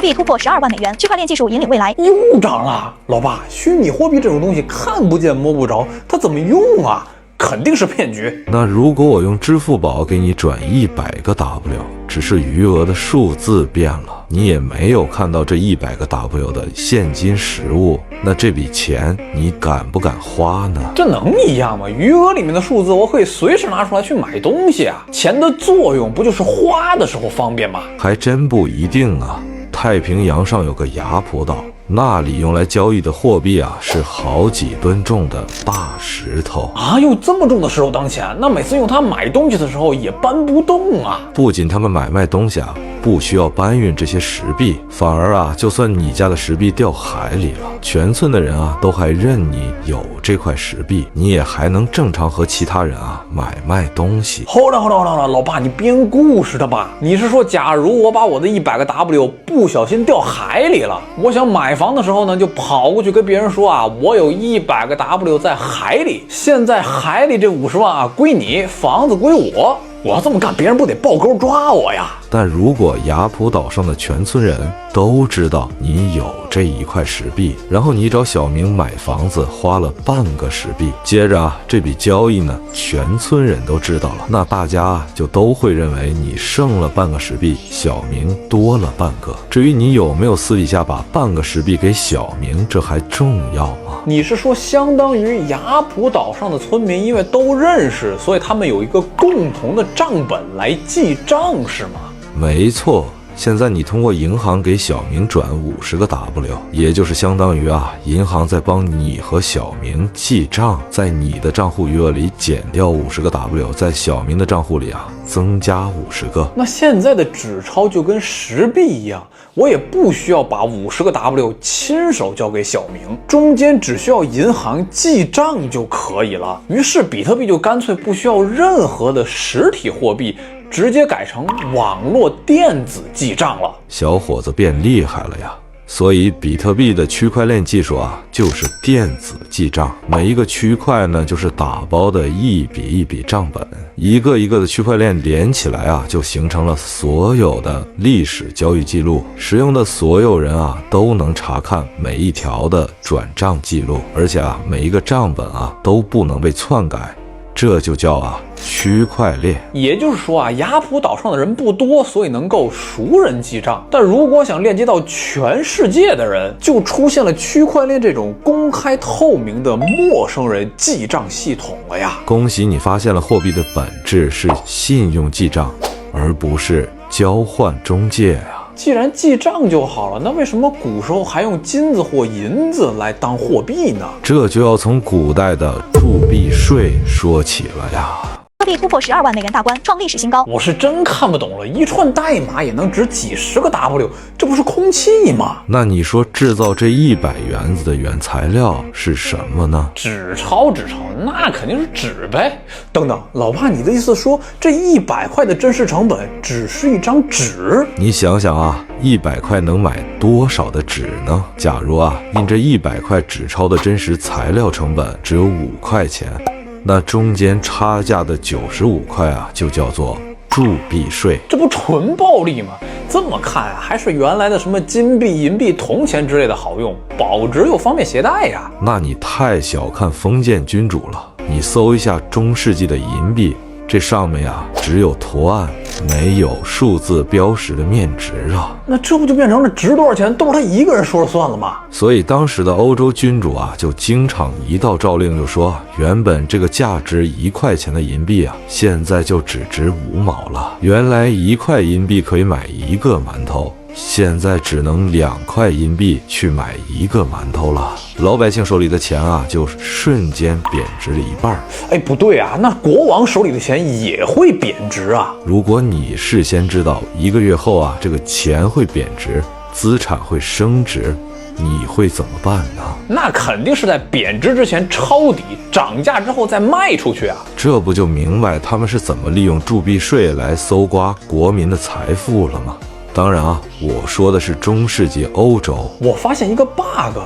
币突破12万美元，区块链技术引领未来。又涨了，老爸，虚拟货币这种东西看不见摸不着，它怎么用啊？肯定是骗局。那如果我用支付宝给你转100个 W， 只是余额的数字变了，你也没有看到这100个 W 的现金实物，那这笔钱你敢不敢花呢？这能一样吗？余额里面的数字我可以随时拿出来去买东西啊，钱的作用不就是花的时候方便吗？还真不一定啊。太平洋上有个雅普岛，那里用来交易的货币啊是好几吨重的大石头啊！用这么重的石头当钱，那每次用它买东西的时候也搬不动啊。不仅他们买卖东西啊不需要搬运这些石币，反而啊就算你家的石币掉海里了，全村的人啊都还认你有这块石币，你也还能正常和其他人啊买卖东西。好了，老爸，你编故事的吧？你是说，假如我把我的100个 W 不小心掉海里了，我想买房的时候呢，就跑过去跟别人说啊，我有100个 W 在海里，现在海里这50万啊归你，房子归我。我要这么干，别人不得爆钩抓我呀？但如果雅普岛上的全村人都知道你有这一块石币，然后你找小明买房子花了半个石币，接着啊这笔交易呢全村人都知道了，那大家啊就都会认为你剩了半个石币，小明多了半个。至于你有没有私底下把半个石币给小明，这还重要吗？你是说相当于雅普岛上的村民因为都认识，所以他们有一个共同的账本来记账是吗？没错，现在你通过银行给小明转50个 W， 也就是相当于啊，银行在帮你和小明记账，在你的账户余额里减掉50个 W， 在小明的账户里啊增加50个。那现在的纸钞就跟石币一样，我也不需要把50个 W 亲手交给小明，中间只需要银行记账就可以了。于是比特币就干脆不需要任何的实体货币，直接改成网络电子记账了。小伙子变厉害了呀！所以比特币的区块链技术啊，就是电子记账。每一个区块呢，就是打包的一笔一笔账本，一个一个的区块链连起来啊，就形成了所有的历史交易记录。使用的所有人啊，都能查看每一条的转账记录，而且啊，每一个账本啊都不能被篡改。这就叫啊区块链。也就是说啊，雅普岛上的人不多，所以能够熟人记账。但如果想链接到全世界的人，就出现了区块链这种公开透明的陌生人记账系统了呀！恭喜你发现了货币的本质是信用记账，而不是交换中介呀。既然记账就好了，那为什么古时候还用金子或银子来当货币呢？这就要从古代的铸币税说起了呀。货币突破12万美元大关，创历史新高。我是真看不懂了，一串代码也能值几十个 W， 这不是空气吗？那你说制造这100元子的原材料是什么呢？纸钞，那肯定是纸呗。等等，老爸，你的意思说这100块的真实成本只是一张纸？你想想啊，100块能买多少的纸呢？假如啊，印这100块纸钞的真实材料成本只有5块钱，那中间差价的95块啊，就叫做铸币税。这不纯暴利吗？这么看啊，还是原来的什么金币、银币、铜钱之类的好用，保值又方便携带呀。那你太小看封建君主了。你搜一下中世纪的银币，这上面呀只有图案，没有数字标识的面值啊。那这不就变成了值多少钱都是他一个人说了算了吗？所以当时的欧洲君主啊，就经常一道诏令就说，原本这个价值1块钱的银币啊，现在就只值5毛了。原来1块银币可以买1个馒头，现在只能2块银币去买1个馒头了。老百姓手里的钱啊，就瞬间贬值了1半。哎，不对啊，那国王手里的钱也会贬值啊。如果你事先知道1个月后啊，这个钱会贬值，资产会升值，你会怎么办呢？那肯定是在贬值之前抄底，涨价之后再卖出去啊。这不就明白他们是怎么利用铸币税来搜刮国民的财富了吗？当然啊，我说的是中世纪欧洲。我发现一个 bug，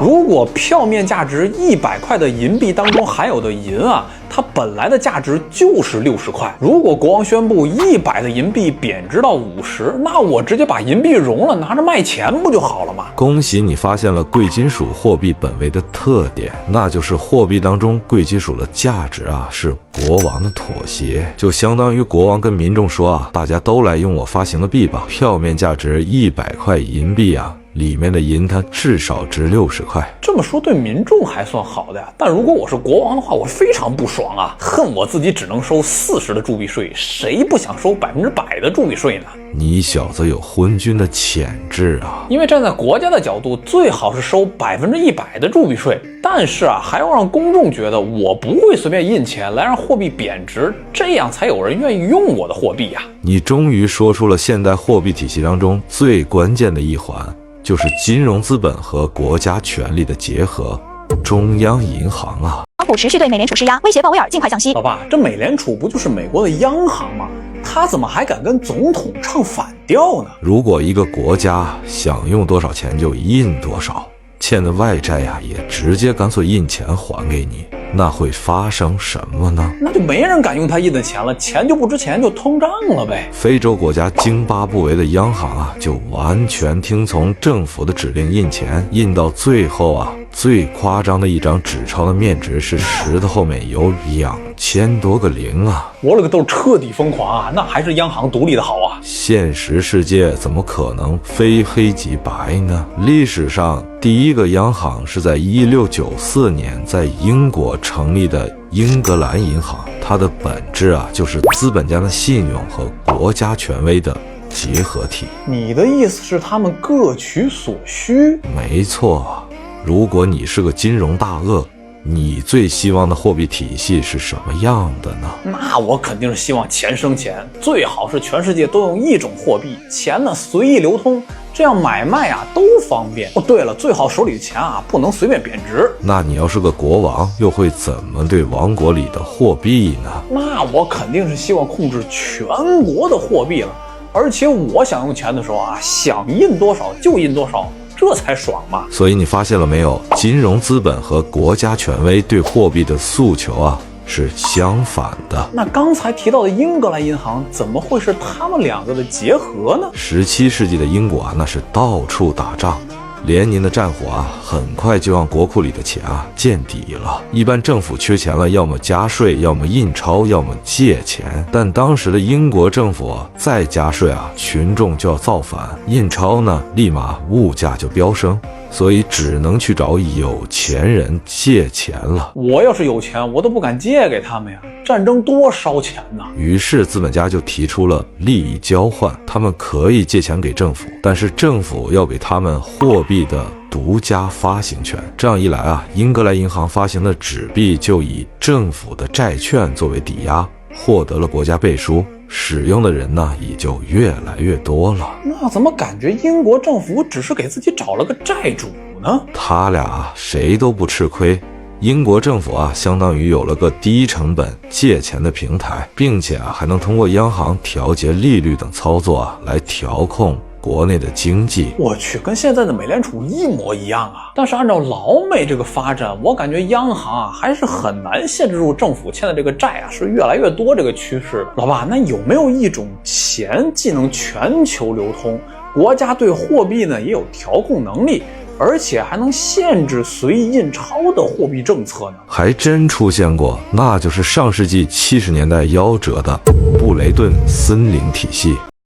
如果票面价值100块的银币当中含有的银啊，它本来的价值就是60块。如果国王宣布100的银币贬值到50，那我直接把银币融了，拿着卖钱不就好了吗？恭喜你发现了贵金属货币本位的特点，那就是货币当中贵金属的价值啊是国王的妥协，就相当于国王跟民众说啊，大家都来用我发行的币吧，票面价值100块银币啊，里面的银它至少值60块。这么说对民众还算好的呀，但如果我是国王的话，我非常不爽啊，恨我自己只能收40%的铸币税，谁不想收100%的铸币税呢？你小子有昏君的潜质啊！因为站在国家的角度，最好是收100%的铸币税，但是啊，还要让公众觉得我不会随便印钱来让货币贬值，这样才有人愿意用我的货币呀。你终于说出了现代货币体系当中最关键的一环，就是金融资本和国家权力的结合——中央银行啊！特朗普持续对美联储施压，威胁鲍威尔尽快降息。老爸，这美联储不就是美国的央行吗？他怎么还敢跟总统唱反调呢？如果一个国家想用多少钱就印多少，欠的外债呀也直接干脆印钱还给你，那会发生什么呢？那就没人敢用他印的钱了，钱就不值钱，就通胀了呗。非洲国家津巴布韦的央行啊，就完全听从政府的指令印钱，印到最后啊，最夸张的一张纸钞的面值是10的后面有2000多个零啊！我勒个豆，彻底疯狂啊！那还是央行独立的好啊！现实世界怎么可能非黑即白呢？历史上第一个央行是在1694年在英国成立的英格兰银行，它的本质啊就是资本家的信用和国家权威的结合体。你的意思是他们各取所需？没错，如果你是个金融大鳄，你最希望的货币体系是什么样的呢？那我肯定是希望钱生钱，最好是全世界都用一种货币，钱呢随意流通，这样买卖啊都方便。哦，对了，最好手里的钱啊不能随便贬值。那你要是个国王，又会怎么对王国里的货币呢？那我肯定是希望控制全国的货币了，而且我想用钱的时候啊，想印多少就印多少。这才爽嘛！所以你发现了没有？金融资本和国家权威对货币的诉求啊是相反的。那刚才提到的英格兰银行怎么会是他们两个的结合呢？17世纪的英国啊，那是到处打仗。连年的战火啊，很快就让国库里的钱啊见底了。一般政府缺钱了，要么加税，要么印钞，要么借钱。但当时的英国政府再加税啊，群众就要造反；印钞呢，立马物价就飙升。所以只能去找有钱人借钱了。我要是有钱，我都不敢借给他们呀，战争多烧钱呐。于是资本家就提出了利益交换，他们可以借钱给政府，但是政府要给他们货币的独家发行权。这样一来啊，英格兰银行发行的纸币就以政府的债券作为抵押，获得了国家背书，使用的人呢也就越来越多了。那怎么感觉英国政府只是给自己找了个债主呢？他俩谁都不吃亏。英国政府啊，相当于有了个低成本借钱的平台，并且啊还能通过央行调节利率等操作啊来调控国内的经济。我去，跟现在的美联储一模一样啊！但是按照老美这个发展，我感觉央行啊还是很难限制住政府欠的这个债啊，是越来越多这个趋势。老爸，那有没有一种钱既能全球流通，国家对货币呢也有调控能力，而且还能限制随意印钞的货币政策呢？还真出现过，那就是上世纪70年代夭折的布雷顿森林体系。